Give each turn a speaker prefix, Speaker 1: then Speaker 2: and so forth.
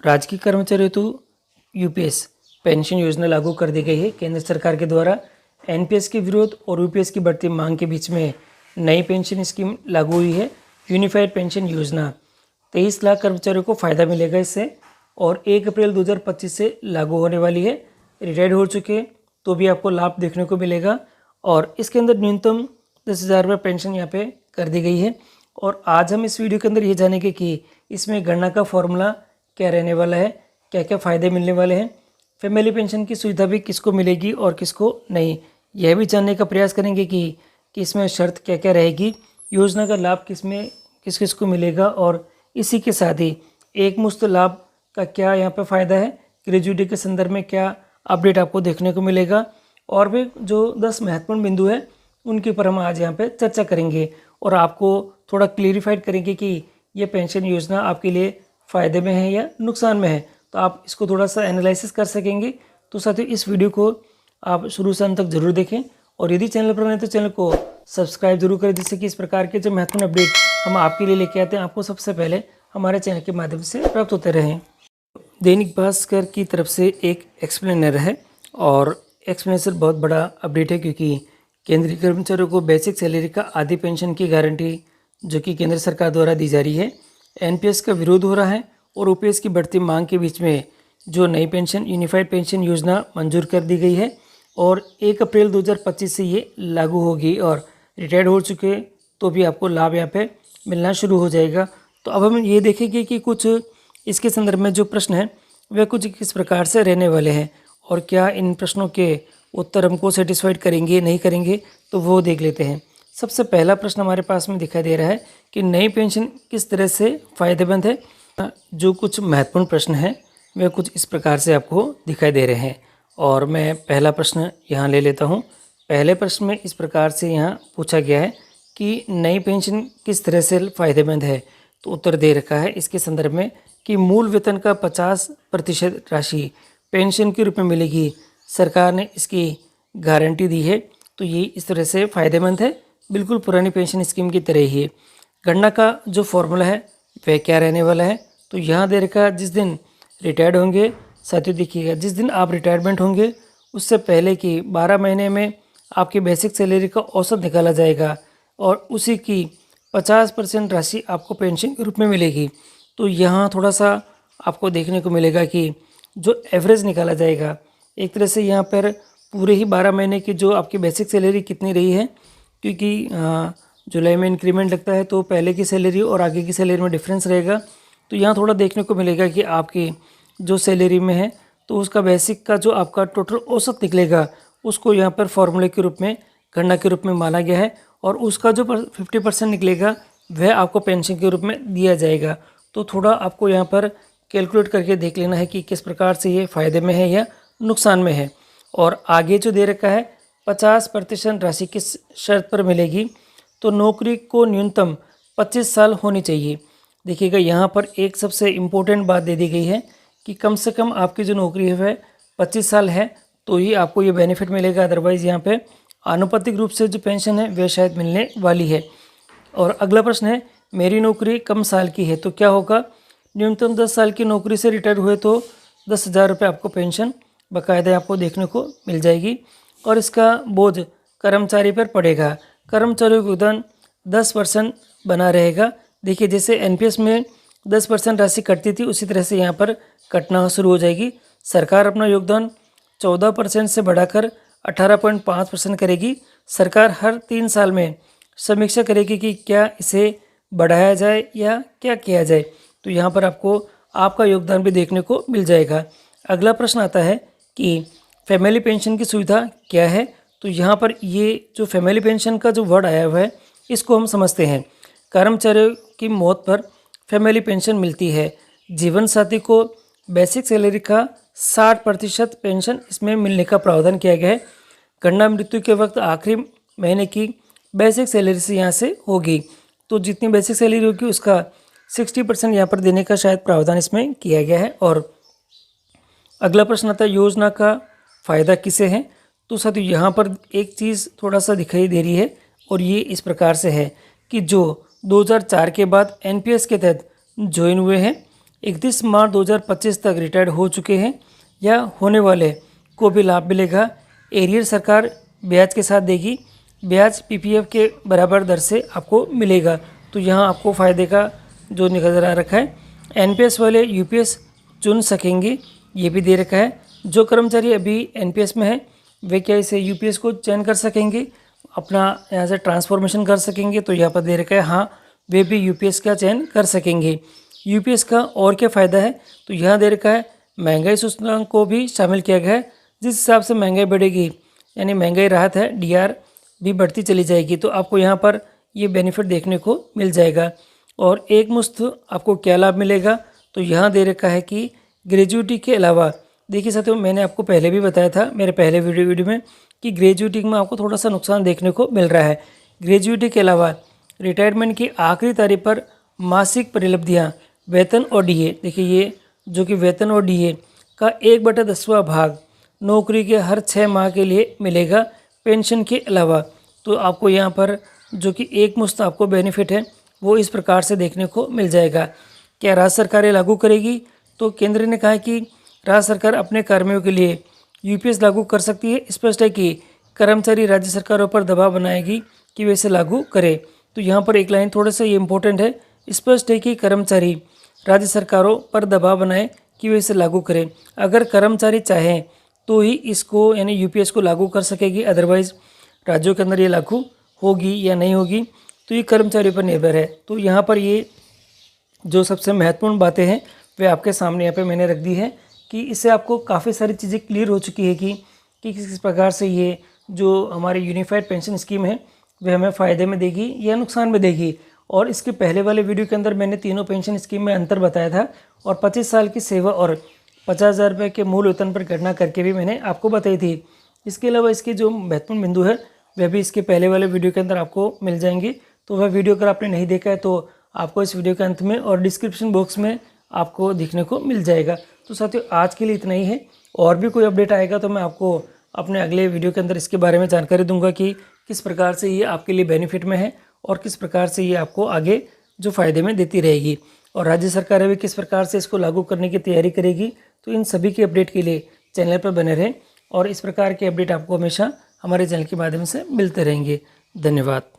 Speaker 1: राजकीय कर्मचारी हेतु यूपीएस पेंशन योजना लागू कर दी गई है। केंद्र सरकार के द्वारा एनपीएस के विरोध और यूपीएस की बढ़ती मांग के बीच में नई पेंशन स्कीम लागू हुई है। यूनिफाइड पेंशन योजना 23 लाख कर्मचारियों को फ़ायदा मिलेगा इससे, और 1 अप्रैल 2025 से लागू होने वाली है। रिटायर्ड हो चुके तो भी आपको लाभ देखने को मिलेगा, और इसके अंदर न्यूनतम 10,000 रुपये पेंशन यहाँ पे कर दी गई है। और आज हम इस वीडियो के अंदर ये जानेंगे कि इसमें गणना का फॉर्मूला क्या रहने वाला है, क्या क्या फ़ायदे मिलने वाले हैं, फैमिली पेंशन की सुविधा भी किसको मिलेगी और किसको नहीं, यह भी जानने का प्रयास करेंगे कि इसमें शर्त क्या क्या रहेगी, योजना का लाभ किस किस को मिलेगा, और इसी के साथ ही एक मुश्त लाभ का क्या यहाँ पे फ़ायदा है, ग्रेजुएटी के संदर्भ में क्या अपडेट आपको देखने को मिलेगा, और भी जो 10 महत्वपूर्ण बिंदु है उनके ऊपर हम आज यहाँ पे चर्चा करेंगे और आपको थोड़ा क्लियरिफाइड करेंगे कि ये पेंशन योजना आपके लिए फ़ायदे में है या नुकसान में है, तो आप इसको थोड़ा सा एनालिसिस कर सकेंगे। तो साथियों, इस वीडियो को आप शुरू से अंत तक जरूर देखें, और यदि चैनल पर नहीं तो चैनल को सब्सक्राइब जरूर करें, जिससे कि इस प्रकार के जो महत्वपूर्ण अपडेट हम आपके लिए लेके आते हैं आपको सबसे पहले हमारे चैनल के माध्यम से प्राप्त होते रहें। दैनिक भास्कर की तरफ से एक एक्सप्लेनर है, और एक्सप्लेनर बहुत बड़ा अपडेट है क्योंकि केंद्रीय कर्मचारियों को बेसिक सैलरी का आधी पेंशन की गारंटी जो कि केंद्र सरकार द्वारा दी जा रही है। एनपीएस का विरोध हो रहा है और ओपीएस की बढ़ती मांग के बीच में जो नई पेंशन यूनिफाइड पेंशन योजना मंजूर कर दी गई है, और 1 अप्रैल 2025 से ये लागू होगी, और रिटायर्ड हो चुके तो भी आपको लाभ यहाँ पे मिलना शुरू हो जाएगा। तो अब हम ये देखेंगे कि कुछ इसके संदर्भ में जो प्रश्न हैं वे कुछ किस प्रकार से रहने वाले हैं, और क्या इन प्रश्नों के उत्तर हमको सेटिस्फाइड करेंगे नहीं करेंगे, तो वो देख लेते हैं। सबसे पहला प्रश्न हमारे पास में दिखाई दे रहा है कि नई पेंशन किस तरह से फ़ायदेमंद है। जो कुछ महत्वपूर्ण प्रश्न हैं वे कुछ इस प्रकार से आपको दिखाई दे रहे हैं, और मैं पहला प्रश्न यहाँ ले लेता हूँ। पहले प्रश्न में इस प्रकार से यहाँ पूछा गया है कि नई पेंशन किस तरह से फ़ायदेमंद है, तो उत्तर दे रखा है इसके संदर्भ में कि मूल वेतन का 50% राशि पेंशन के रूप में मिलेगी। सरकार ने इसकी गारंटी दी है, तो ये इस तरह से फ़ायदेमंद है, बिल्कुल पुरानी पेंशन स्कीम की तरह ही है। गणना का जो फॉर्मूला है वह क्या रहने वाला है, तो यहाँ दे रखा जिस दिन रिटायर्ड होंगे, साथियों देखिएगा, जिस दिन आप रिटायरमेंट होंगे उससे पहले की 12 महीने में आपकी बेसिक सैलरी का औसत निकाला जाएगा, और उसी की 50% राशि आपको पेंशन के रूप में मिलेगी। तो यहाँ थोड़ा सा आपको देखने को मिलेगा कि जो एवरेज निकाला जाएगा, एक तरह से यहाँ पर पूरे ही 12 महीने की जो आपकी बेसिक सैलरी कितनी रही है, क्योंकि जुलाई में इंक्रीमेंट लगता है तो पहले की सैलरी और आगे की सैलरी में डिफरेंस रहेगा। तो यहाँ थोड़ा देखने को मिलेगा कि आपकी जो सैलरी में है तो उसका बेसिक का जो आपका टोटल औसत निकलेगा उसको यहाँ पर फॉर्मूले के रूप में, गणना के रूप में माना गया है, और उसका जो 50% निकलेगा वह आपको पेंशन के रूप में दिया जाएगा। तो थोड़ा आपको यहाँ पर कैलकुलेट करके देख लेना है कि किस प्रकार से ये फ़ायदे में है या नुकसान में है। और आगे जो दे रखा है 50% राशि किस शर्त पर मिलेगी, तो नौकरी को न्यूनतम 25 साल होनी चाहिए। देखिएगा, यहाँ पर एक सबसे इम्पोर्टेंट बात दे दी गई है कि कम से कम आपकी जो नौकरी है वह 25 साल है तो ही आपको ये बेनिफिट मिलेगा, अदरवाइज़ यहाँ पे आनुपातिक रूप से जो पेंशन है वह शायद मिलने वाली है। और अगला प्रश्न है, मेरी नौकरी कम साल की है तो क्या होगा। न्यूनतम 10 साल की नौकरी से रिटायर हुए तो 10,000 रुपये आपको पेंशन बाकायदा आपको देखने को मिल जाएगी, और इसका बोझ कर्मचारी पर पड़ेगा। कर्मचारियों का योगदान 10% बना रहेगा। देखिए, जैसे एनपीएस में 10% राशि कटती थी उसी तरह से यहाँ पर कटना शुरू हो जाएगी। सरकार अपना योगदान 14% से बढ़ाकर 18.5% करेगी। सरकार हर 3 साल में समीक्षा करेगी कि क्या इसे बढ़ाया जाए या क्या किया जाए, तो यहाँ पर आपको आपका योगदान भी देखने को मिल जाएगा। अगला प्रश्न आता है कि फैमिली पेंशन की सुविधा क्या है, तो यहाँ पर ये जो फैमिली पेंशन का जो वर्ड आया हुआ है इसको हम समझते हैं। कर्मचारियों की मौत पर फैमिली पेंशन मिलती है। जीवन साथी को बेसिक सैलरी का 60% पेंशन इसमें मिलने का प्रावधान किया गया है। गणना मृत्यु के वक्त आखिरी महीने की बेसिक सैलरी से यहाँ से होगी, तो जितनी बेसिक सैलरी होगी उसका 60% यहाँ पर देने का शायद प्रावधान इसमें किया गया है। और अगला प्रश्न आता है, योजना का फ़ायदा किसे है, तो साथियों यहाँ पर एक चीज़ थोड़ा सा दिखाई दे रही है, और ये इस प्रकार से है कि जो 2004 के बाद एनपीएस के तहत ज्वाइन हुए हैं, 31 मार्च 2025 तक रिटायर्ड हो चुके हैं या होने वाले को भी लाभ मिलेगा। एरियर सरकार ब्याज के साथ देगी, ब्याज पीपीएफ के बराबर दर से आपको मिलेगा। तो यहाँ आपको फ़ायदे का जो नज़र आ रखा है। एनपीएस वाले यूपीएस चुन सकेंगे, ये भी दे रखा है। जो कर्मचारी अभी एनपीएस में है वे क्या इसे यूपीएस को चयन कर सकेंगे, अपना यहाँ से ट्रांसफॉर्मेशन कर सकेंगे। तो यहाँ पर दे रखा है हाँ, वे भी यूपीएस का चयन कर सकेंगे। यूपीएस का और क्या फ़ायदा है, तो यहाँ दे रखा है महंगाई सूचकांक को भी शामिल किया गया है। जिस हिसाब से महंगाई बढ़ेगी यानी महंगाई राहत है, डीआर भी बढ़ती चली जाएगी। तो आपको यहाँ पर ये बेनिफिट देखने को मिल जाएगा। और एक मुश्त आपको क्या लाभ मिलेगा, तो यहाँ दे रखा है कि ग्रेजुएटी के अलावा, देखिए साथियों मैंने आपको पहले भी बताया था मेरे पहले वीडियो में कि ग्रेजुएटी में आपको थोड़ा सा नुकसान देखने को मिल रहा है। ग्रेजुएटी के अलावा रिटायरमेंट की आखिरी तारीख पर मासिक परिलब्धियाँ, वेतन और डीए, देखिए ये जो कि वेतन और डीए का 1/10वां भाग नौकरी के हर 6 माह के लिए मिलेगा पेंशन के अलावा। तो आपको यहाँ पर जो कि एक मुश्त आपको बेनिफिट है वो इस प्रकार से देखने को मिल जाएगा। क्या राज्य सरकारें लागू करेगी, तो केंद्र ने कहा है कि राज्य सरकार अपने कर्मियों के लिए यूपीएस लागू कर सकती है। स्पष्ट है कि कर्मचारी राज्य सरकारों पर दबाव बनाएगी कि वे इसे लागू करें। तो यहाँ पर एक लाइन थोड़ा सा ये इंपॉर्टेंट है, स्पष्ट है कि कर्मचारी राज्य सरकारों पर दबाव बनाए कि वे इसे लागू करें। अगर कर्मचारी चाहें तो ही इसको यानी यूपीएस को लागू कर सकेगी, अदरवाइज राज्यों के अंदर ये लागू होगी या नहीं होगी तो ये कर्मचारियों पर निर्भर है। तो यहाँ पर ये जो सबसे महत्वपूर्ण बातें हैं वे आपके सामने यहाँ पे मैंने रख दी है कि इससे आपको काफ़ी सारी चीज़ें क्लियर हो चुकी है कि किस प्रकार से ये जो हमारी यूनिफाइड पेंशन स्कीम है वे हमें फ़ायदे में देगी या नुकसान में देगी। और इसके पहले वाले वीडियो के अंदर मैंने तीनों पेंशन स्कीम में अंतर बताया था और 25 साल की सेवा और 50,000 रुपये के मूल वेतन पर गणना करके भी मैंने आपको बताई थी। इसके अलावा इसके जो महत्वपूर्ण बिंदु है वह भी इसके पहले वाले वीडियो के अंदर आपको मिल जाएंगे। तो वह वीडियो अगर आपने नहीं देखा है तो आपको इस वीडियो के अंत में और डिस्क्रिप्शन बॉक्स में आपको दिखने को मिल जाएगा। तो साथियों आज के लिए इतना ही है, और भी कोई अपडेट आएगा तो मैं आपको अपने अगले वीडियो के अंदर इसके बारे में जानकारी दूंगा कि किस प्रकार से ये आपके लिए बेनिफिट में है और किस प्रकार से ये आपको आगे जो फ़ायदे में देती रहेगी और राज्य सरकारें भी किस प्रकार से इसको लागू करने की तैयारी करेगी। तो इन सभी के अपडेट के लिए चैनल पर बने रहें और इस प्रकार के अपडेट आपको हमेशा हमारे चैनल के माध्यम से मिलते रहेंगे। धन्यवाद।